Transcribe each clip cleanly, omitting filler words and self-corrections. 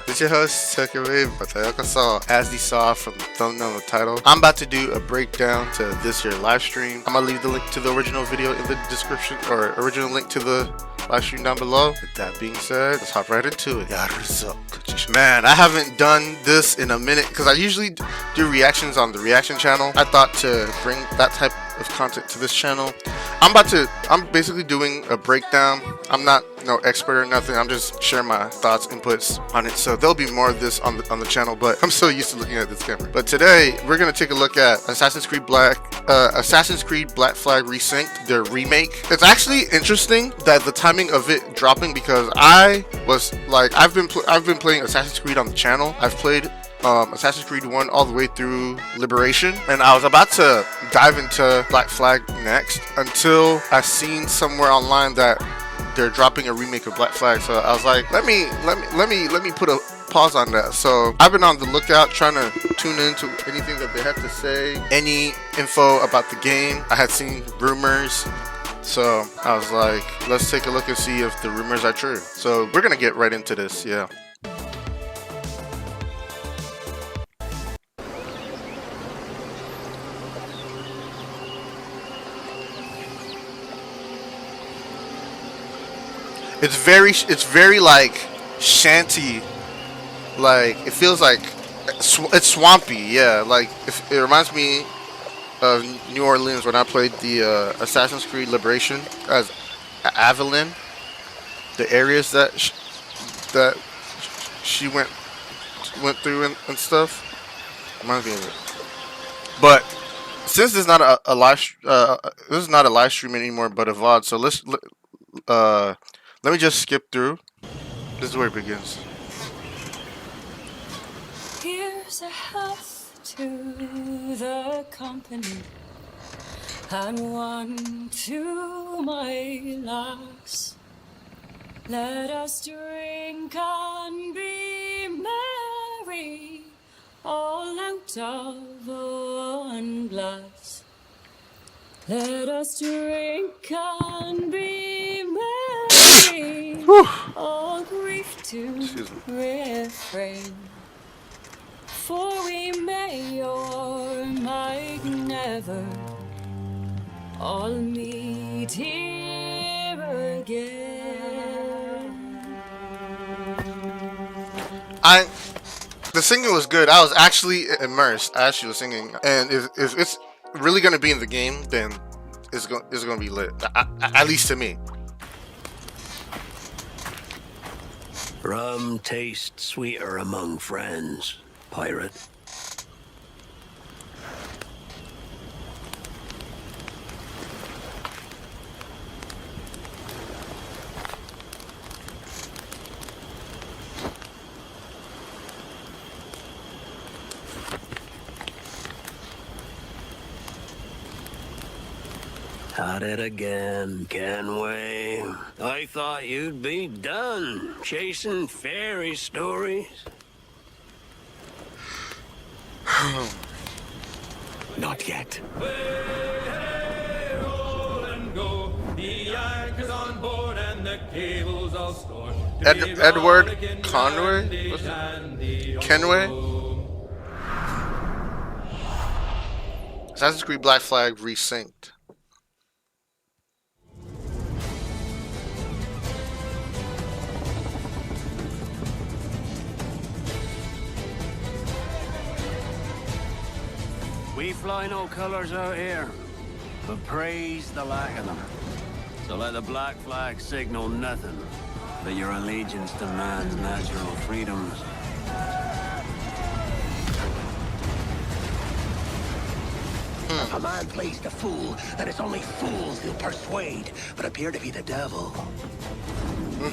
This is your host, Kenway, but as you saw from the thumbnail and the title, I'm about to do a breakdown to this year's live stream. I'm gonna leave the link to the original video in the description, or original link to the live stream down below. With that being said, let's hop right into it. Man, I haven't done this in a minute because I usually do reactions on the reaction channel. I thought to bring that type of content to this channel. I'm basically doing a breakdown. I'm not no expert or nothing. I'm just sharing my thoughts, inputs on it. So there'll be more of this on the channel, but I'm so used to looking at this camera. But today we're gonna take a look at Assassin's Creed Black Flag Resynced, their remake. It's actually interesting that the timing of it dropping, because I've been playing Assassin's Creed on the channel. I've played Assassin's Creed 1 all the way through Liberation, and I was about to dive into Black Flag next until I seen somewhere online that they're dropping a remake of Black Flag. So I was like, let me put a pause on that. So I've been on the lookout, trying to tune into anything that they have to say, any info about the game. I had seen rumors, so I was like, let's take a look and see if the rumors are true. So we're gonna get right into this. Yeah. It's very like shanty, like it feels like it's swampy. Yeah, like it reminds me of New Orleans when I played the Assassin's Creed Liberation as Avalon. The areas that she went through and stuff reminds me of it. But since this is not a live this is not a live stream anymore, but a VOD. So let me just skip through. This is where it begins. Here's a health to the company, and one to my loss. Let us drink and be merry, all out of one glass. Let us drink and be merry, all grief to refrain. For we may or might never all meet here again. The singing was good. I was actually immersed as she was singing, and if it's really gonna be in the game, then it's gonna be lit. At least to me. Rum tastes sweeter among friends, pirate. At it again, Kenway. I thought you'd be done chasing fairy stories. Not yet. Hey, roll and go. The anchor's on board and the cable's all stored. Edward Conway? Kenway? Assassin's Creed Black Flag Resynced. We fly no colors out here, but praise the lack of them. So let the black flag signal nothing but your allegiance to man's natural freedoms. A man plays the fool, then it's only fools he'll persuade, but appear to be the devil.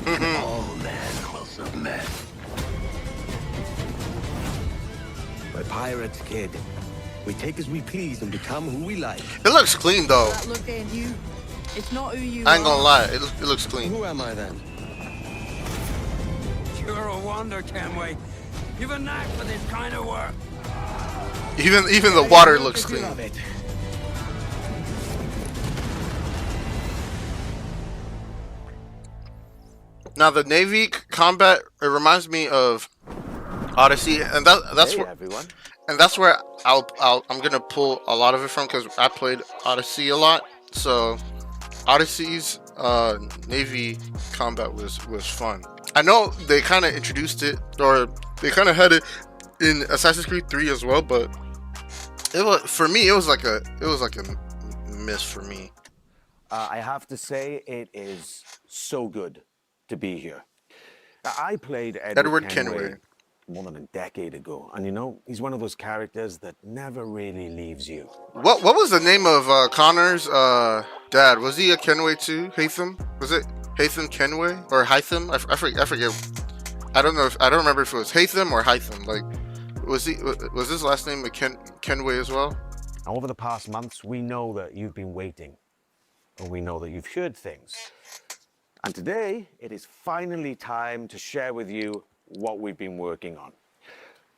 And all men will submit. We're pirates, kid. We take as we please and become who we like. It looks clean though. That look at you. It's not who you I ain't gonna are. lie, it looks clean. Who am I then? You're a wonder, Kenway. You've a knack for this kind of work. Even the water looks clean. Now the Navy combat, it reminds me of Odyssey, and that's Hey, where everyone. I'm gonna pull a lot of it from because I played Odyssey a lot. So Odyssey's Navy combat was fun. I know they kind of introduced it, or they kind of had it in Assassin's Creed 3 as well, but it was, for me, it was like a miss for me. I have to say, it is so good to be here. I played Edward Kenway more than a decade ago, and you know, he's one of those characters that never really leaves you. What was the name of Connor's dad? Was he a Kenway too? Hatham? Was it Hatham Kenway or Hytham? I forget. I don't remember if it was Hatham or Hytham. Like, was his last name Kenway as well? Over the past months, we know that you've been waiting, and we know that you've heard things. And today, it is finally time to share with you what we've been working on.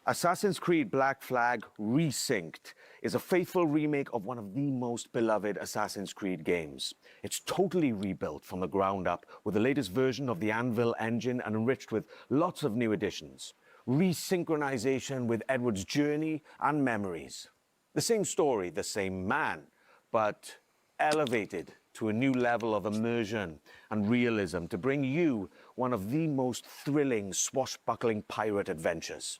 Assassin's Creed Black Flag Resynced is a faithful remake of one of the most beloved Assassin's Creed games. It's totally rebuilt from the ground up with the latest version of the Anvil engine and enriched with lots of new additions. Resynchronization with Edward's journey and memories. The same story, the same man, but elevated to a new level of immersion and realism to bring you one of the most thrilling swashbuckling pirate adventures.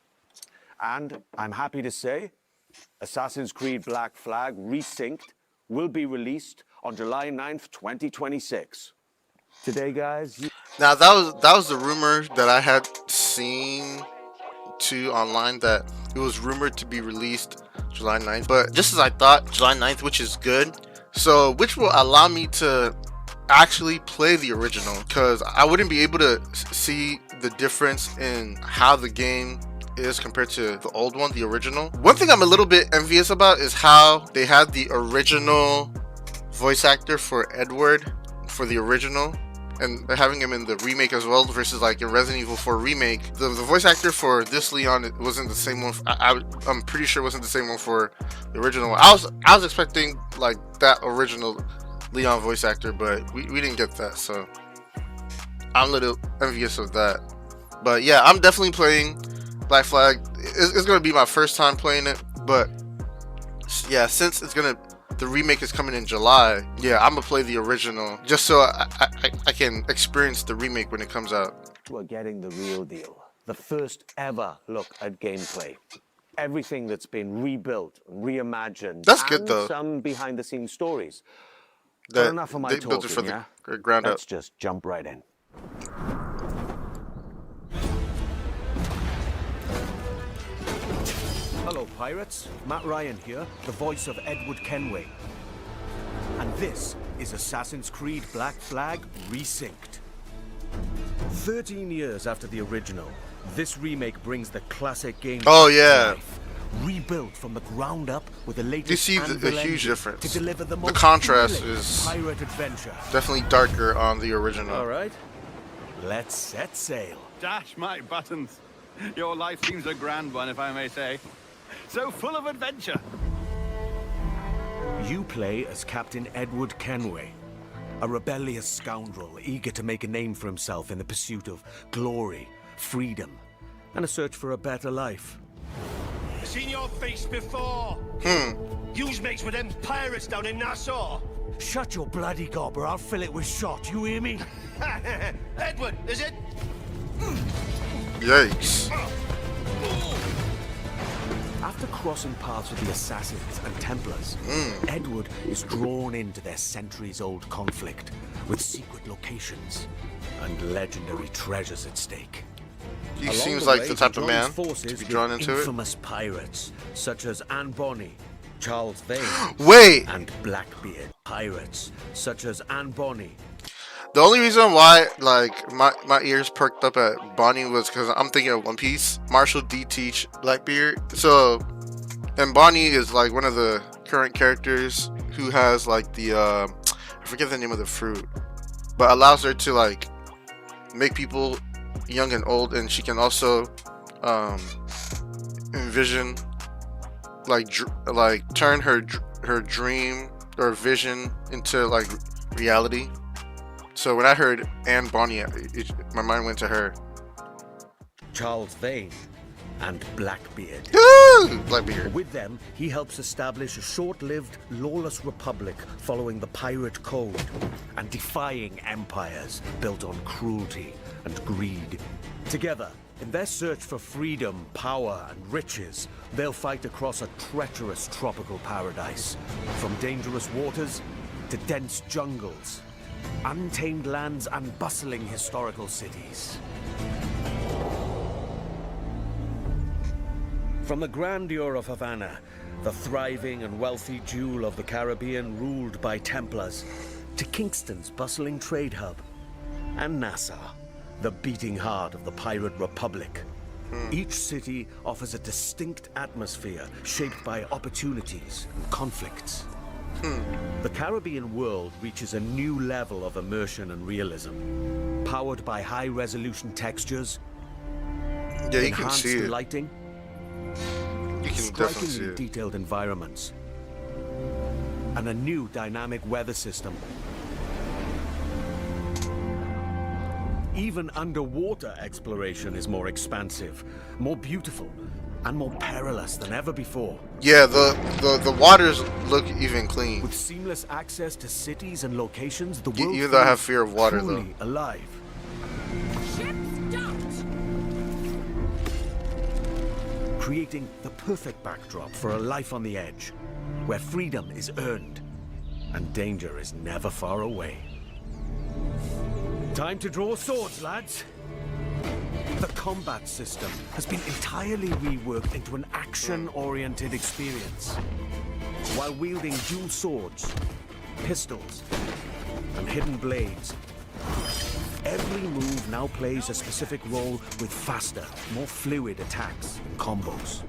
And I'm happy to say, Assassin's Creed Black Flag Resynced will be released on July 9th, 2026. Today, guys... Now, that was the rumor that I had seen too online, that it was rumored to be released July 9th. But just as I thought, July 9th, which is good. So, which will allow me to actually play the original, because I wouldn't be able to see the difference in how the game is compared to the old one, the original. One thing I'm a little bit envious about is how they had the original voice actor for Edward for the original, and having him in the remake as well, versus like in Resident Evil 4 remake, the voice actor for this Leon, it wasn't the same one. I'm pretty sure it wasn't the same one for the original one. I was expecting like that original Leon voice actor, but we didn't get that, so I'm a little envious of that. But yeah, I'm definitely playing Black Flag. It's gonna be my first time playing it, but yeah, since the remake is coming in July, yeah, I'm gonna play the original just so I can experience the remake when it comes out. We're getting the real deal. The first ever look at gameplay. Everything that's been rebuilt, reimagined. That's good though. Some behind the scenes stories. But enough of my talking, built it from yeah? the ground up. Let's just jump right in. Hello, pirates. Matt Ryan here, the voice of Edward Kenway. And this is Assassin's Creed Black Flag Resynced. 13 years after the original, this remake brings the classic game to life. Rebuilt from the ground up with the latest. You see the huge difference. To deliver the contrast is pirate adventure. Definitely darker on the original. All right, let's set sail. Dash my buttons. Your life seems a grand one, if I may say. So full of adventure. You play as Captain Edward Kenway, a rebellious scoundrel eager to make a name for himself in the pursuit of glory, freedom, and a search for a better life. I've seen your face before. You's mates with them pirates down in Nassau. Shut your bloody gob or I'll fill it with shot, you hear me? Edward, is it? Yikes. After crossing paths with the Assassins and Templars, Edward is drawn into their centuries-old conflict with secret locations and legendary treasures at stake. He seems like the type of man to be drawn into it. Infamous pirates such as Anne Bonny, Charles Vane, Wait! and Blackbeard. Pirates such as Anne Bonny. The only reason why, like, my ears perked up at Bonnie was because I'm thinking of One Piece. Marshall D. Teach Blackbeard. So, and Bonnie is like one of the current characters who has like the I forget the name of the fruit, but allows her to like make people young and old, and she can also envision like turn her dream or vision into like reality. So when I heard Anne Bonny, my mind went to her. Charles Vane, and Blackbeard. Blackbeard. With them, he helps establish a short-lived, lawless republic following the pirate code and defying empires built on cruelty and greed. Together, in their search for freedom, power, and riches, they'll fight across a treacherous tropical paradise, from dangerous waters to dense jungles, untamed lands, and bustling historical cities. From the grandeur of Havana, the thriving and wealthy jewel of the Caribbean ruled by Templars, to Kingston's bustling trade hub, and Nassau, the beating heart of the pirate republic. Each city offers a distinct atmosphere shaped by opportunities and conflicts. The Caribbean world reaches a new level of immersion and realism, powered by high-resolution textures, Yeah, you can enhanced see it. lighting, You can definitely see strikingly it. detailed environments, and a new dynamic weather system. Even underwater exploration is more expansive, more beautiful, and more perilous than ever before. Yeah, the waters look even clean. With seamless access to cities and locations, the world Even though I have feels fear of water, though. truly alive. Creating the perfect backdrop for a life on the edge, where freedom is earned and danger is never far away. Time to draw swords, lads. The combat system has been entirely reworked into an action-oriented experience. While wielding dual swords, pistols, and hidden blades, every move now plays a specific role with faster, more fluid attacks and combos.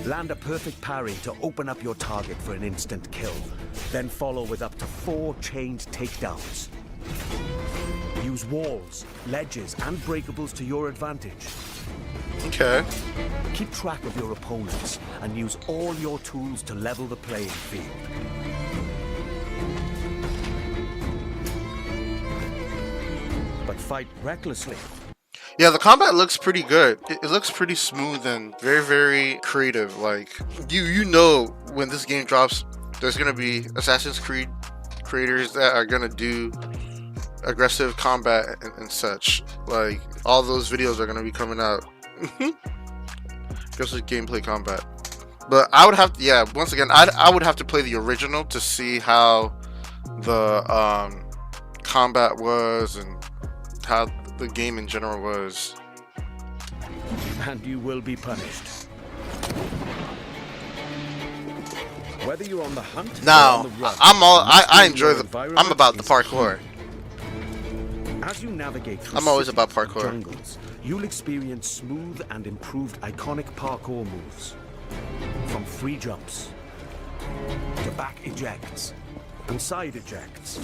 Land a perfect parry to open up your target for an instant kill, then follow with up to 4 chained takedowns. Use walls, ledges, and breakables to your advantage. Okay. Keep track of your opponents and use all your tools to level the playing field. But fight recklessly. Yeah, the combat looks pretty good. It looks pretty smooth and very, very creative. Like, you know when this game drops, there's gonna be Assassin's Creed creators that are gonna do aggressive combat and such. Like, all those videos are gonna be coming out. Aggressive gameplay combat. But I would have to, yeah, once again, I would have to play the original to see how the combat was and how the game in general was. And you will be punished. Whether you're on the hunt Now, or on the run, I enjoy your the, I'm environment about the is parkour. key. As you navigate through I'm always cities about and parkour. jungles, you'll experience smooth and improved iconic parkour moves. From free jumps to back ejects and side ejects.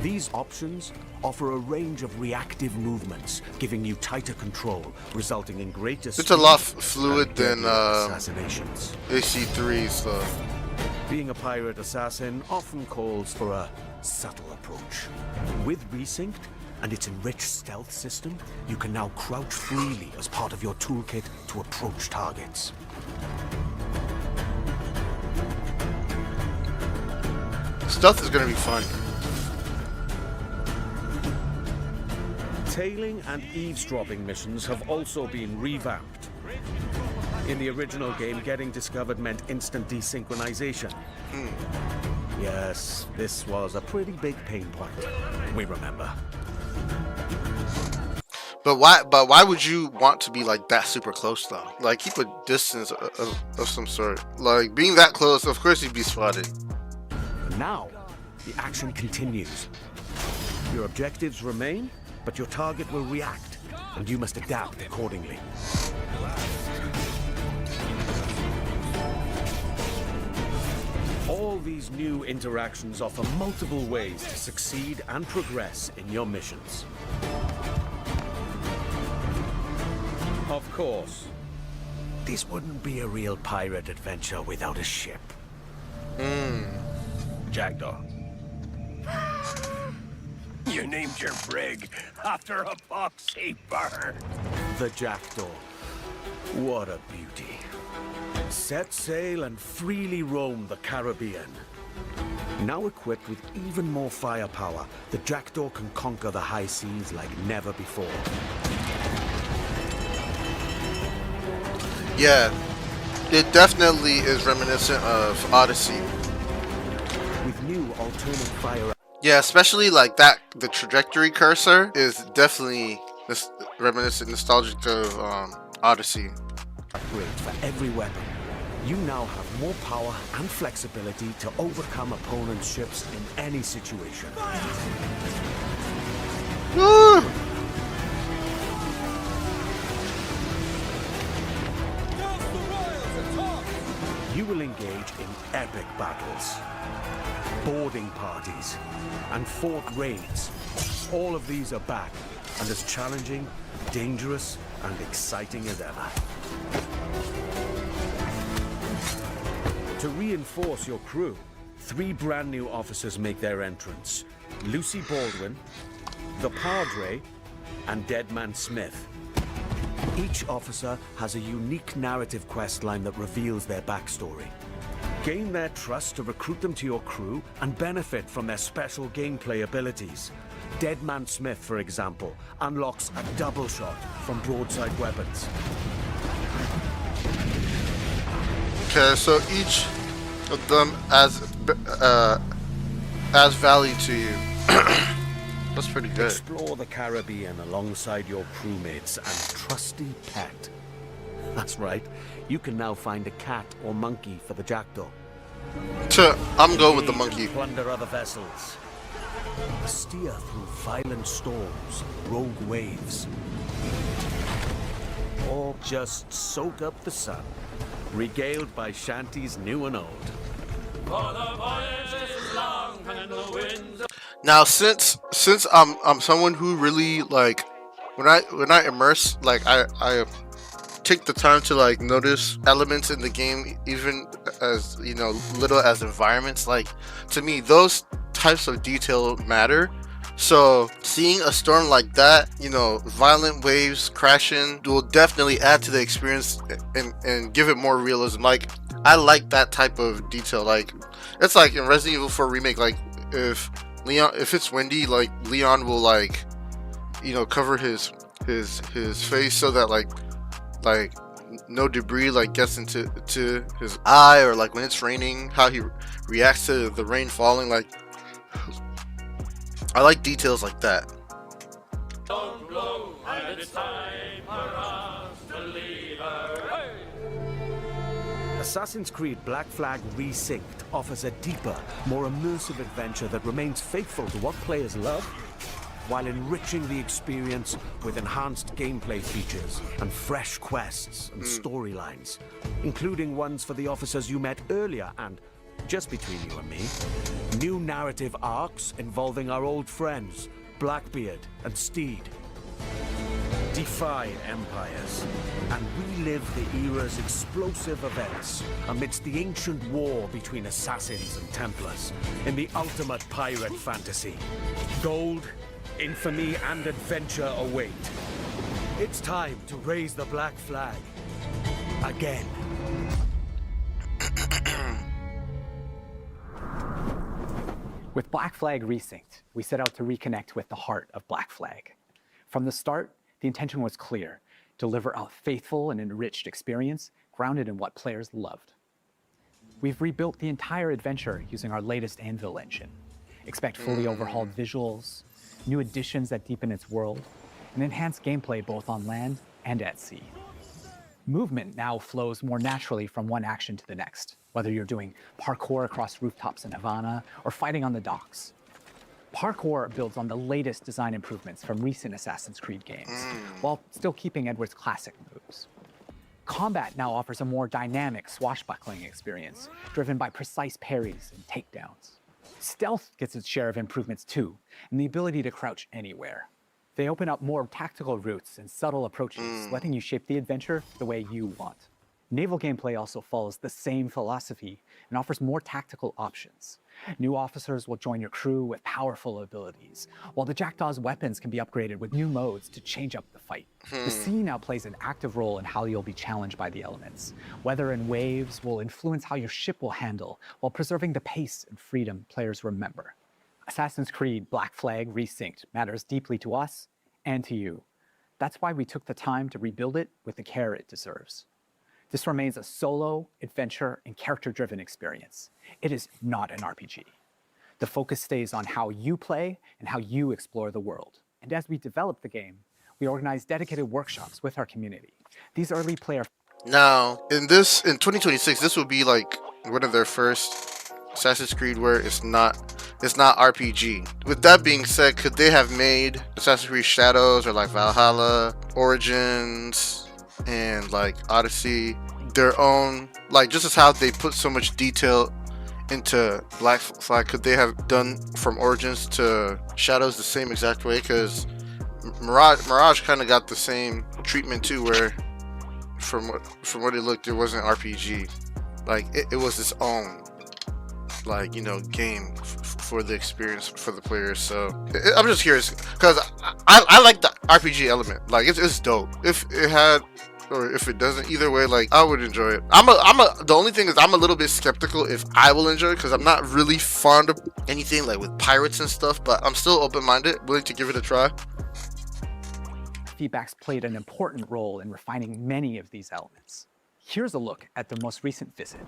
These options offer a range of reactive movements, giving you tighter control, resulting in greater It's a lot speed fluid and than deadlier assassinations. AC3 stuff. Being a pirate assassin often calls for a subtle approach. With Resynced and its enriched stealth system, you can now crouch freely as part of your toolkit to approach targets. Stealth is gonna be fun. Tailing and eavesdropping missions have also been revamped. In the original game, getting discovered meant instant desynchronization. Yes, this was a pretty big pain point. We remember. But why would you want to be like that super close though? Like, keep a distance of some sort. Like, being that close, of course you'd be spotted. Now, the action continues. Your objectives remain, but your target will react, and you must adapt accordingly. All these new interactions offer multiple ways to succeed and progress in your missions. Of course, this wouldn't be a real pirate adventure without a ship. Jackdaw. You named your brig after a boxy bird. The Jackdaw. What a beauty. Set sail and freely roam the Caribbean. Now equipped with even more firepower, the Jackdaw can conquer the high seas like never before. Yeah, it definitely is reminiscent of Odyssey. With new alternate fire Yeah, especially like that, the trajectory cursor is definitely reminiscent, nostalgic of Odyssey. upgrades for every weapon, you now have more power and flexibility to overcome opponents' ships in any situation. Woo! You will engage in epic battles, boarding parties, and fort raids. All of these are back and as challenging, dangerous, and exciting as ever. To reinforce your crew, 3 brand new officers make their entrance. Lucy Baldwin, the Padre, and Deadman Smith. Each officer has a unique narrative questline that reveals their backstory. Gain their trust to recruit them to your crew and benefit from their special gameplay abilities. Deadman Smith, for example, unlocks a double shot from broadside weapons. Okay, so each of them adds value to you. That's pretty good. Explore the Caribbean alongside your crewmates and trusty pet. That's right, you can now find a cat or monkey for the Jackdaw. I'm going with the monkey. Plunder other vessels. Steer through violent storms, rogue waves. Or just soak up the sun, regaled by shanties new and old. For the voyage is long and the winds are... Now, since I'm someone who really like when I immerse, like I take the time to like notice elements in the game, even as little as environments. Like, to me, those types of detail matter. So seeing a storm like that, violent waves crashing, will definitely add to the experience and give it more realism. Like, I like that type of detail. Like, it's like in Resident Evil 4 Remake, like if it's windy, like Leon will like cover his face so that like no debris like gets into his eye, or like when it's raining, how he reacts to the rain falling. Like, I like details like that. Don't blow, and it's time for us to leave her. Hey! Assassin's Creed Black Flag Resynced offers a deeper, more immersive adventure that remains faithful to what players love, while enriching the experience with enhanced gameplay features and fresh quests and storylines, including ones for the officers you met earlier and, just between you and me, new narrative arcs involving our old friends, Blackbeard and Steed. Defy empires and relive the era's explosive events amidst the ancient war between assassins and Templars in the ultimate pirate fantasy. Gold, infamy, and adventure await. It's time to raise the black flag again. With Black Flag Resynced, we set out to reconnect with the heart of Black Flag. From the start, the intention was clear: deliver a faithful and enriched experience grounded in what players loved. We've rebuilt the entire adventure using our latest Anvil engine. Expect fully overhauled visuals, new additions that deepen its world, and enhanced gameplay both on land and at sea. Movement now flows more naturally from one action to the next, whether you're doing parkour across rooftops in Havana or fighting on the docks. Parkour builds on the latest design improvements from recent Assassin's Creed games, while still keeping Edward's classic moves. Combat now offers a more dynamic, swashbuckling experience, driven by precise parries and takedowns. Stealth gets its share of improvements too, and the ability to crouch anywhere. They open up more tactical routes and subtle approaches, letting you shape the adventure the way you want. Naval gameplay also follows the same philosophy and offers more tactical options. New officers will join your crew with powerful abilities, while the Jackdaw's weapons can be upgraded with new modes to change up the fight. The sea now plays an active role in how you'll be challenged by the elements. Weather and waves will influence how your ship will handle, while preserving the pace and freedom players remember. Assassin's Creed Black Flag Resynced matters deeply to us and to you. That's why we took the time to rebuild it with the care it deserves. This remains a solo, adventure, and character-driven experience. It is not an RPG. The focus stays on how you play and how you explore the world. And as we develop the game, we organize dedicated workshops with our community. These early player... Now, in 2026, this will be like one of their first Assassin's Creed where it's not RPG. With that being said, could they have made Assassin's Creed Shadows or like Valhalla, Origins, and like Odyssey their own, like just as how they put so much detail into Black Flag, could they have done from Origins to Shadows the same exact way? Because Mirage kind of got the same treatment too, where from what it looked, it wasn't RPG. Like it was its own, like, you know, game for the experience for the players. So I'm just curious because I like the RPG element. Like it's dope. If it had, or if it doesn't, either way, like I would enjoy it. The only thing is I'm a little bit skeptical if I will enjoy it because I'm not really fond of anything like with pirates and stuff. But I'm still open-minded, willing to give it a try. Feedback's played an important role in refining many of these elements. Here's a look at their most recent visit.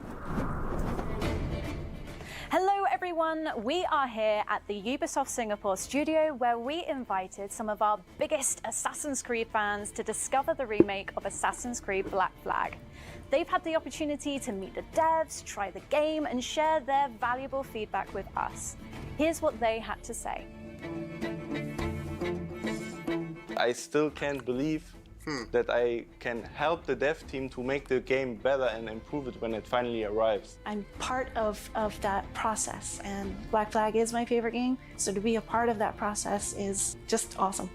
Hello everyone, we are here at the Ubisoft Singapore studio where we invited some of our biggest Assassin's Creed fans to discover the remake of Assassin's Creed Black Flag. They've had the opportunity to meet the devs, try the game, and share their valuable feedback with us. Here's what they had to say. I still can't believe that I can help the dev team to make the game better and improve it when it finally arrives. I'm part of that process, and Black Flag is my favorite game, so to be a part of that process is just awesome.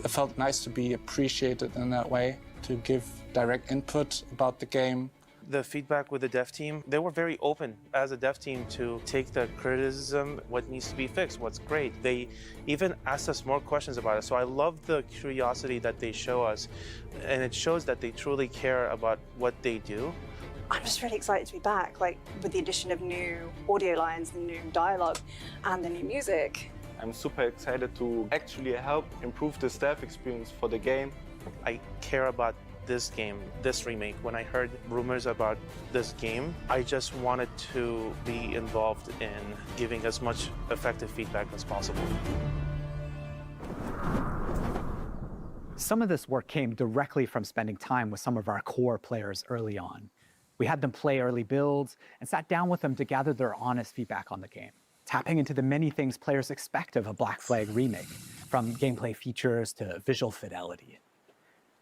It felt nice to be appreciated in that way, to give direct input about the game. The feedback with the dev team, they were very open as a dev team to take the criticism, what needs to be fixed, what's great. They even asked us more questions about it. So I love the curiosity that they show us, and it shows that they truly care about what they do. I'm just really excited to be back, like with the addition of new audio lines, the new dialogue, and the new music. I'm super excited to actually help improve the staff experience for the game. I care about this game, this remake. When I heard rumors about this game, I just wanted to be involved in giving as much effective feedback as possible. Some of this work came directly from spending time with some of our core players early on. We had them play early builds and sat down with them to gather their honest feedback on the game, tapping into the many things players expect of a Black Flag remake, from gameplay features to visual fidelity.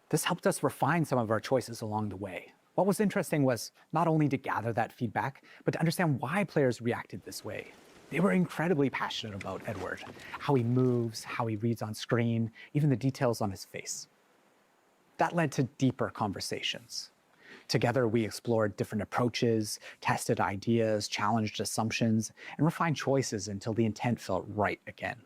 This helped us refine some of our choices along the way. What was interesting was not only to gather that feedback, but to understand why players reacted this way. They were incredibly passionate about Edward, how he moves, how he reads on screen, even the details on his face. That led to deeper conversations. Together, we explored different approaches, tested ideas, challenged assumptions, and refined choices until the intent felt right again.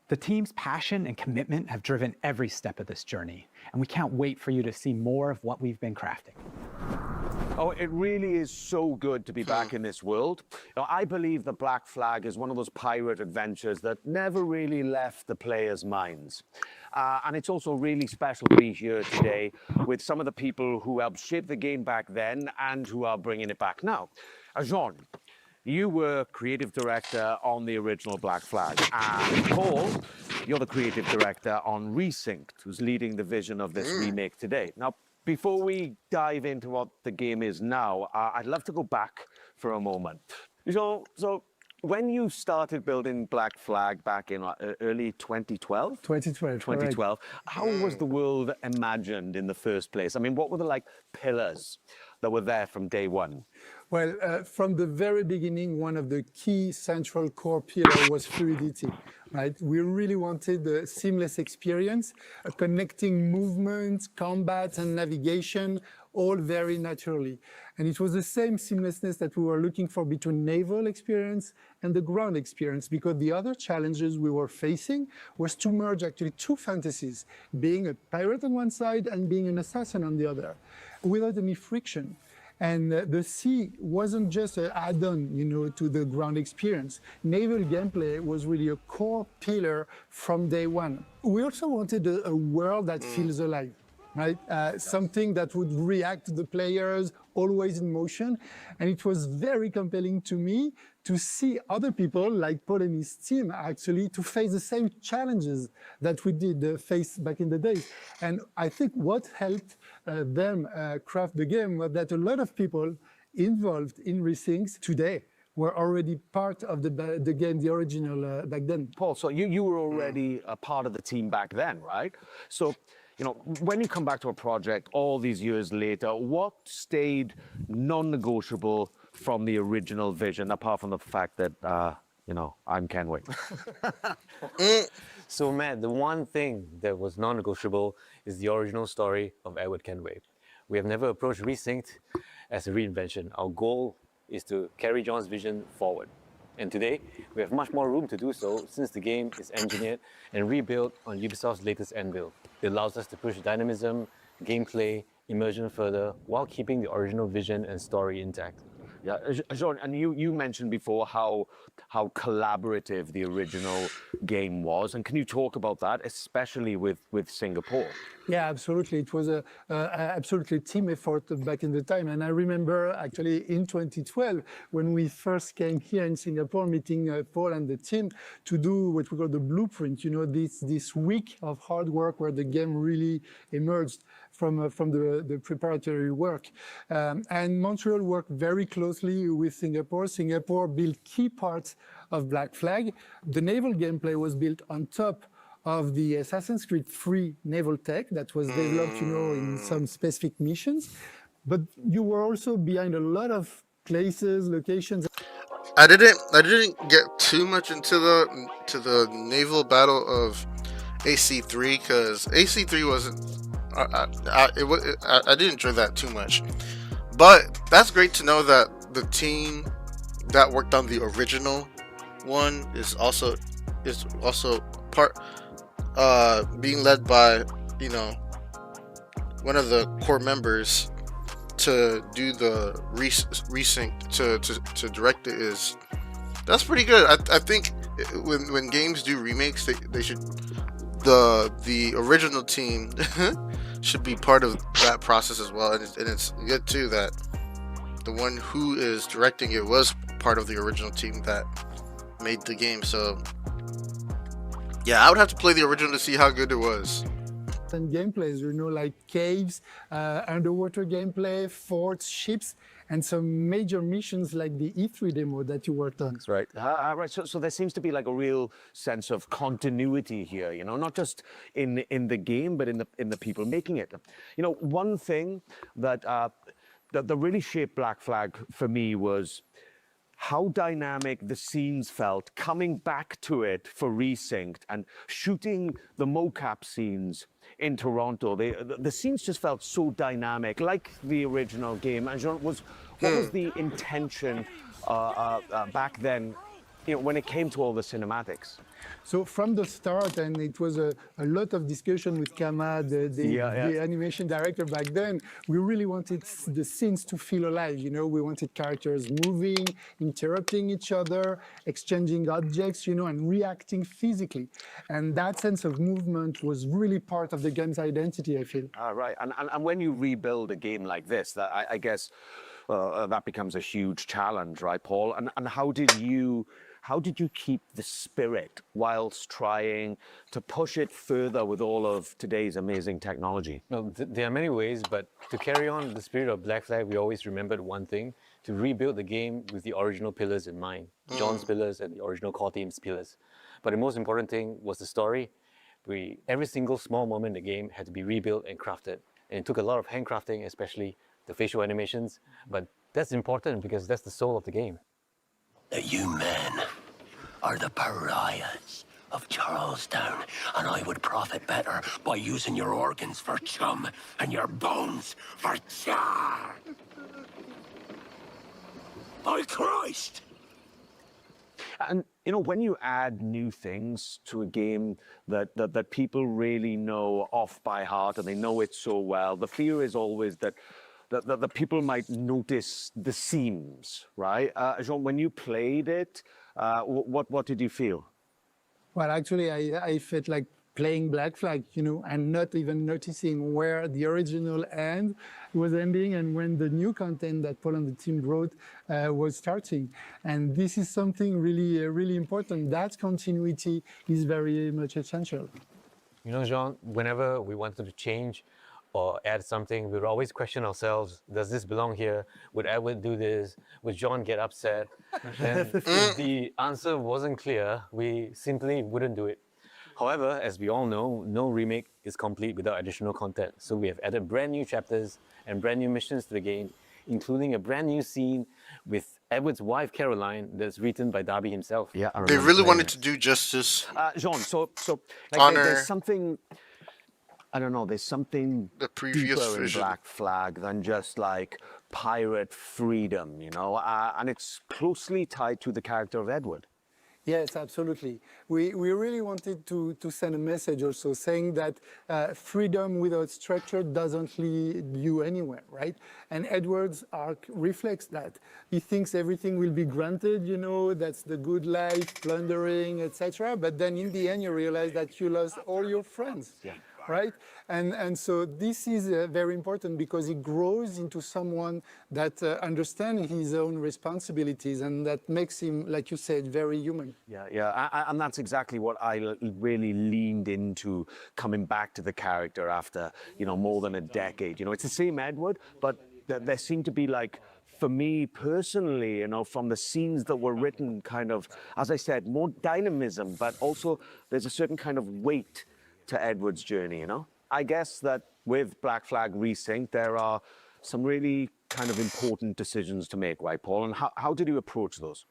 The team's passion and commitment have driven every step of this journey, and we can't wait for you to see more of what we've been crafting. Oh, it really is so good to be back in this world. Now, I believe the Black Flag is one of those pirate adventures that never really left the players' minds. And it's also really special to be here today with some of the people who helped shape the game back then and who are bringing it back now. Jean, you were creative director on the original Black Flag. And Paul, you're the creative director on Resynced, who's leading the vision of this remake today. Now, before we dive into what the game is now, I'd love to go back for a moment. So when you started building Black Flag back in early 2012? 2012. How was the world imagined in the first place? I mean, what were the pillars that were there from day one? Well, from the very beginning, one of the key central core pillars was fluidity, right? We really wanted a seamless experience, connecting movement, combat, and navigation all very naturally. And it was the same seamlessness that we were looking for between naval experience and the ground experience, because the other challenges we were facing was to merge actually two fantasies, being a pirate on one side and being an assassin on the other, without any friction. And the sea wasn't just an add-on, to the ground experience. Naval gameplay was really a core pillar from day one. We also wanted a world that feels alive, right? Something that would react to the players, always in motion. And it was very compelling to me to see other people like Paul and his team actually to face the same challenges that we did face back in the days. And I think what helped them craft the game was that a lot of people involved in Resynced today were already part of the game, the original back then. Paul, so you were already a part of the team back then, right? So, when you come back to a project all these years later, what stayed non-negotiable from the original vision, apart from the fact that, I'm Kenway? So, Matt, the one thing that was non-negotiable is the original story of Edward Kenway. We have never approached Resynced as a reinvention. Our goal is to carry John's vision forward. And today, we have much more room to do so since the game is engineered and rebuilt on Ubisoft's latest Anvil. It allows us to push dynamism, gameplay, immersion further, while keeping the original vision and story intact. Yeah, Jean, and you mentioned before how collaborative the original game was, and can you talk about that, especially with Singapore? Yeah, absolutely. It was absolutely a team effort back in the time. And I remember actually in 2012, when we first came here in Singapore, meeting Paul and the team to do what we call the blueprint, this week of hard work where the game really emerged from the preparatory work. And Montreal worked very closely with Singapore. Singapore built key parts of Black Flag. The naval gameplay was built on top of the Assassin's Creed 3 naval tech that was developed, in some specific missions. But you were also behind a lot of places, locations. I didn't get too much into the naval battle of AC3 because AC3 wasn't. I didn't enjoy that too much. But that's great to know that the team that worked on the original one is also part being led by one of the core members to do the Resynced to direct it. That's pretty good. I think when games do remakes, they should the original team should be part of that process as well, and it's good too that the one who is directing it was part of the original team that made the game. So yeah, I would have to play the original to see how good it was. And gameplays, like caves, underwater gameplay, forts, ships, and some major missions like the E3 demo that you worked on. That's right. Right. So there seems to be like a real sense of continuity here, not just in the game, but in the people making it. One thing that really shaped Black Flag for me was how dynamic the scenes felt coming back to it for Resynced and shooting the mocap scenes in Toronto. The scenes just felt so dynamic, like the original game. And Jean, what was the intention back then, when it came to all the cinematics? So from the start, and it was a lot of discussion with Kama, the animation director back then, we really wanted the scenes to feel alive. We wanted characters moving, interrupting each other, exchanging objects, and reacting physically. And that sense of movement was really part of the game's identity, I feel. Right. And when you rebuild a game like this, I guess that becomes a huge challenge, right, Paul? And how did you keep the spirit whilst trying to push it further with all of today's amazing technology? Well, there are many ways, but to carry on the spirit of Black Flag, we always remembered one thing: to rebuild the game with the original pillars in mind, John's pillars and the original core team's pillars. But the most important thing was the story. Every single small moment in the game had to be rebuilt and crafted. And it took a lot of handcrafting, especially the facial animations. But that's important because that's the soul of the game. You men are the pariahs of Charlestown, and I would profit better by using your organs for chum and your bones for char. By Christ! And you know, when you add new things to a game that people really know off by heart and they know it so well, the fear is always that the people might notice the seams, right? Jean, when you played it, what did you feel? Well, actually, I felt like playing Black Flag, you know, and not even noticing where the original end was ending and when the new content that Paul and the team brought was starting. And this is something really, really important. That continuity is very much essential. You know, Jean, whenever we wanted to change or add something, we would always question ourselves, does this belong here? Would Edward do this? Would John get upset? And if the answer wasn't clear, we simply wouldn't do it. However, as we all know, no remake is complete without additional content. So we have added brand new chapters and brand new missions to the game, including a brand new scene with Edward's wife, Caroline, that's written by Darby himself. Yeah, They really wanted to do justice. Jean, so like Honor. there's something, I don't know, there's something The previous deeper vision. in Black Flag than just like pirate freedom, you know, and it's closely tied to the character of Edward. Yes, absolutely. We really wanted to send a message also saying that freedom without structure doesn't lead you anywhere, right? And Edward's arc reflects that. He thinks everything will be granted, you know, that's the good life, plundering, etc. But then in the end, you realize that you lost all your friends. Yeah. Right? And so this is very important because he grows into someone that understands his own responsibilities and that makes him, like you said, very human. Yeah, and that's exactly what I really leaned into coming back to the character after, you know, more than a decade. You know, it's the same Edward, but there seemed to be like, for me personally, you know, from the scenes that were written, kind of, as I said, more dynamism, but also there's a certain kind of weight to Edward's journey, you know? I guess that with Black Flag Resynced, there are some really kind of important decisions to make, right, Paul? And how did you approach those?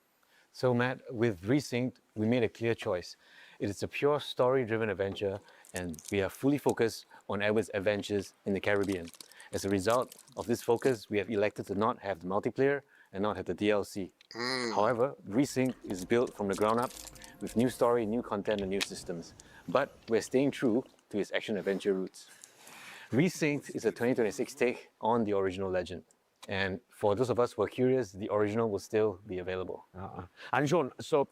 So, Matt, with Resynced, we made a clear choice. It is a pure story-driven adventure, and we are fully focused on Edward's adventures in the Caribbean. As a result of this focus, we have elected to not have the multiplayer and not have the DLC. However, Resynced is built from the ground up with new story, new content, and new systems. But we're staying true to its action-adventure roots. Resynced is a 2026 take on the original legend. And for those of us who are curious, the original will still be available. And Jean, so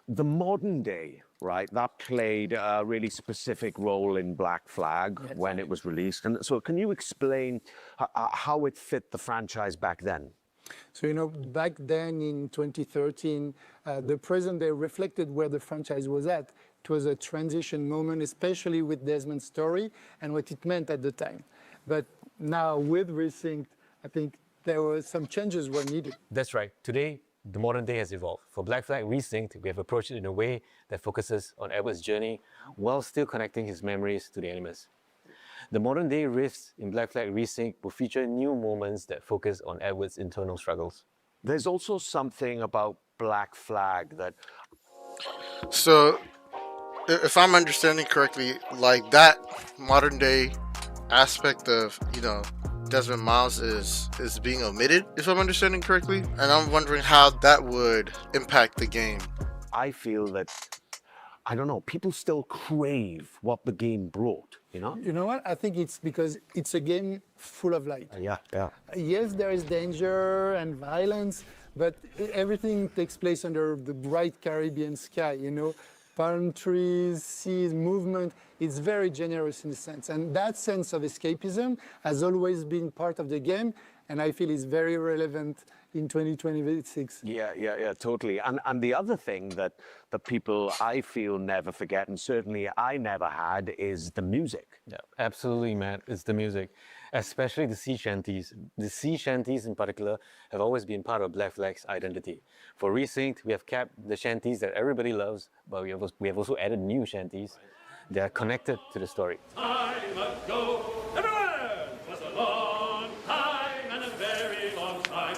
the modern day, right, that played a really specific role in Black Flag when it was released. And so can you explain how it fit the franchise back then? So, you know, back then in 2013, the present day reflected where the franchise was at. It was a transition moment, especially with Desmond's story and what it meant at the time. But now with Resynced, I think there were some changes were needed. That's right. Today, the modern day has evolved. For Black Flag Resynced, we have approached it in a way that focuses on Edward's journey while still connecting his memories to the Animus. The modern day rifts in Black Flag Resynced will feature new moments that focus on Edward's internal struggles. There's also something about Black Flag that... So, if I'm understanding correctly, like that modern day aspect of, you know, Desmond Miles is being omitted, if I'm understanding correctly. And I'm wondering how that would impact the game. I feel that, I don't know, people still crave what the game brought, you know? You know what? I think it's because it's a game full of light. Yeah. Yes, there is danger and violence, but everything takes place under the bright Caribbean sky, you know? Palm trees, seas, movement. It's very generous in a sense. And that sense of escapism has always been part of the game, and I feel is very relevant in 2026. Yeah, totally. And the other thing that the people, I feel, never forget, and certainly I never had, is the music. Yeah, absolutely, Matt. It's the music, especially the sea shanties. The sea shanties in particular have always been part of Black Flag's identity. For Resynced, we have kept the shanties that everybody loves, but we have also added new shanties that are connected to the story. Time ago, everywhere was a long time and a very long time.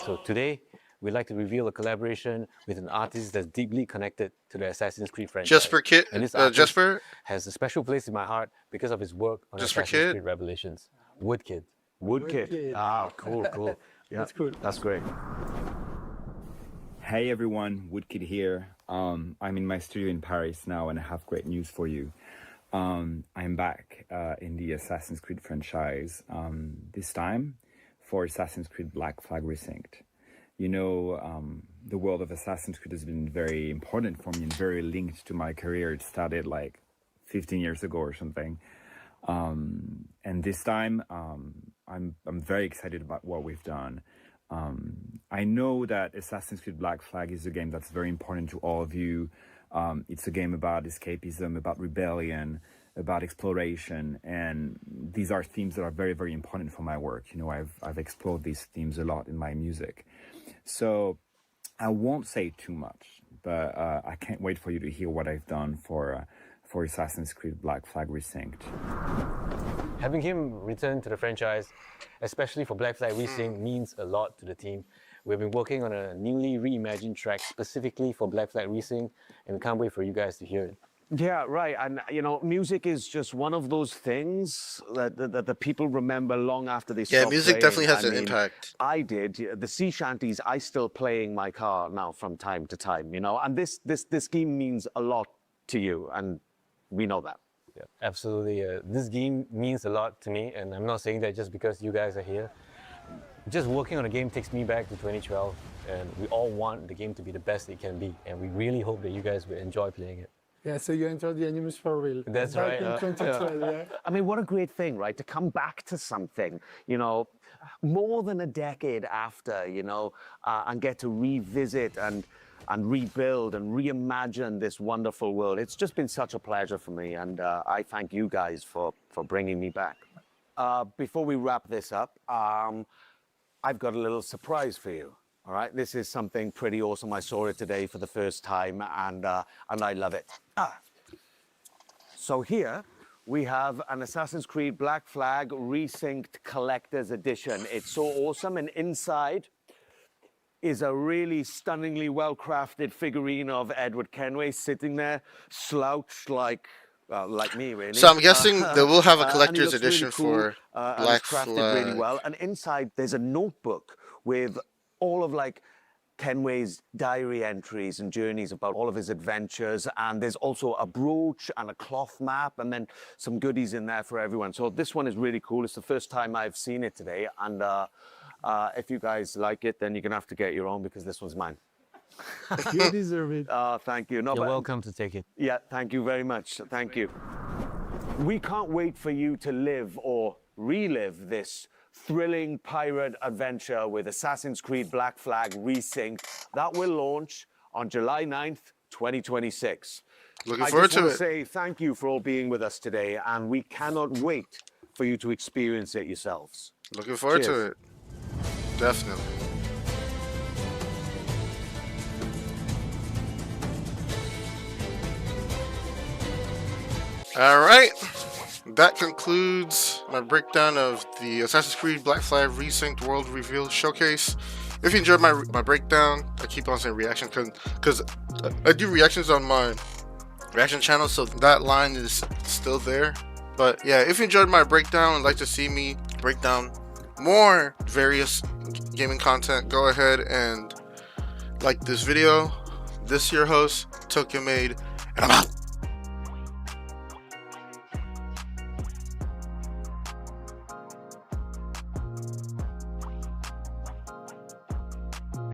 So today, we'd like to reveal a collaboration with an artist that's deeply connected to the Assassin's Creed franchise. Jesper Kid, and this artist Jesper has a special place in my heart because of his work on Jesper Assassin's Kid? Creed Revelations. Woodkid. Woodkid. Ah, cool, cool. Yeah, That's cool. That's great. Hey everyone, Woodkid here. I'm in my studio in Paris now and I have great news for you. I'm back in the Assassin's Creed franchise, this time for Assassin's Creed Black Flag Resynced. You know, the world of Assassin's Creed has been very important for me and very linked to my career. It started like 15 years ago or something. And this time, I'm very excited about what we've done. I know that Assassin's Creed Black Flag is a game that's very important to all of you. It's a game about escapism, about rebellion, about exploration, and these are themes that are very, very important for my work. You know, I've explored these themes a lot in my music. So I won't say too much, but I can't wait for you to hear what I've done for Assassin's Creed Black Flag Resynced. Having him return to the franchise, especially for Black Flag Resynced, means a lot to the team. We've been working on a newly reimagined track specifically for Black Flag Resynced, and we can't wait for you guys to hear it. Yeah, right. And, you know, music is just one of those things that the people remember long after they stop music playing. definitely has I an mean, impact. I did. The sea shanties, I still play in my car now from time to time, you know, and this game means a lot to you, and we know that. Yeah, absolutely. This game means a lot to me, and I'm not saying that just because you guys are here. Just working on a game takes me back to 2012, and we all want the game to be the best it can be, and we really hope that you guys will enjoy playing it. Yeah, so you entered the Animus for real. That's Back right. in 2012, yeah. I mean, what a great thing, right? To come back to something, you know, more than a decade after, you know, and get to revisit and rebuild and reimagine this wonderful world. It's just been such a pleasure for me, and I thank you guys for bringing me back. Before we wrap this up, I've got a little surprise for you. All right, this is something pretty awesome. I saw it today for the first time, and I love it. So here we have an Assassin's Creed Black Flag Resynced Collector's Edition. It's so awesome, and inside is a really stunningly well-crafted figurine of Edward Kenway sitting there, slouched like me, really. So I'm guessing they will have a and he collector's looks really edition cool, for and Black it's crafted really Flag. well. And inside there's a notebook with all of like Kenway's diary entries and journeys about all of his adventures, and there's also a brooch and a cloth map, and then some goodies in there for everyone. So this one is really cool. It's the first time I've seen it today, and if you guys like it, then you're gonna have to get your own because this one's mine. You deserve it. Thank you. No, You're but- welcome to take it. Yeah, thank you very much. Thank you. We can't wait for you to live or relive this thrilling pirate adventure with Assassin's Creed Black Flag Resynced. That will launch on July 9th, 2026. Looking forward I just to want it. to say thank you for all being with us today, and we cannot wait for you to experience it yourselves. Looking forward to Cheers. it. Definitely. All right. That concludes my breakdown of the Assassin's Creed Black Flag Resynced World Reveal Showcase. If you enjoyed my breakdown, I keep on saying reaction because I do reactions on my reaction channel, so that line is still there. But yeah, if you enjoyed my breakdown and like to see me break down more various gaming content, go ahead and like this video. This is your host, Tokyo Made, and I'm out.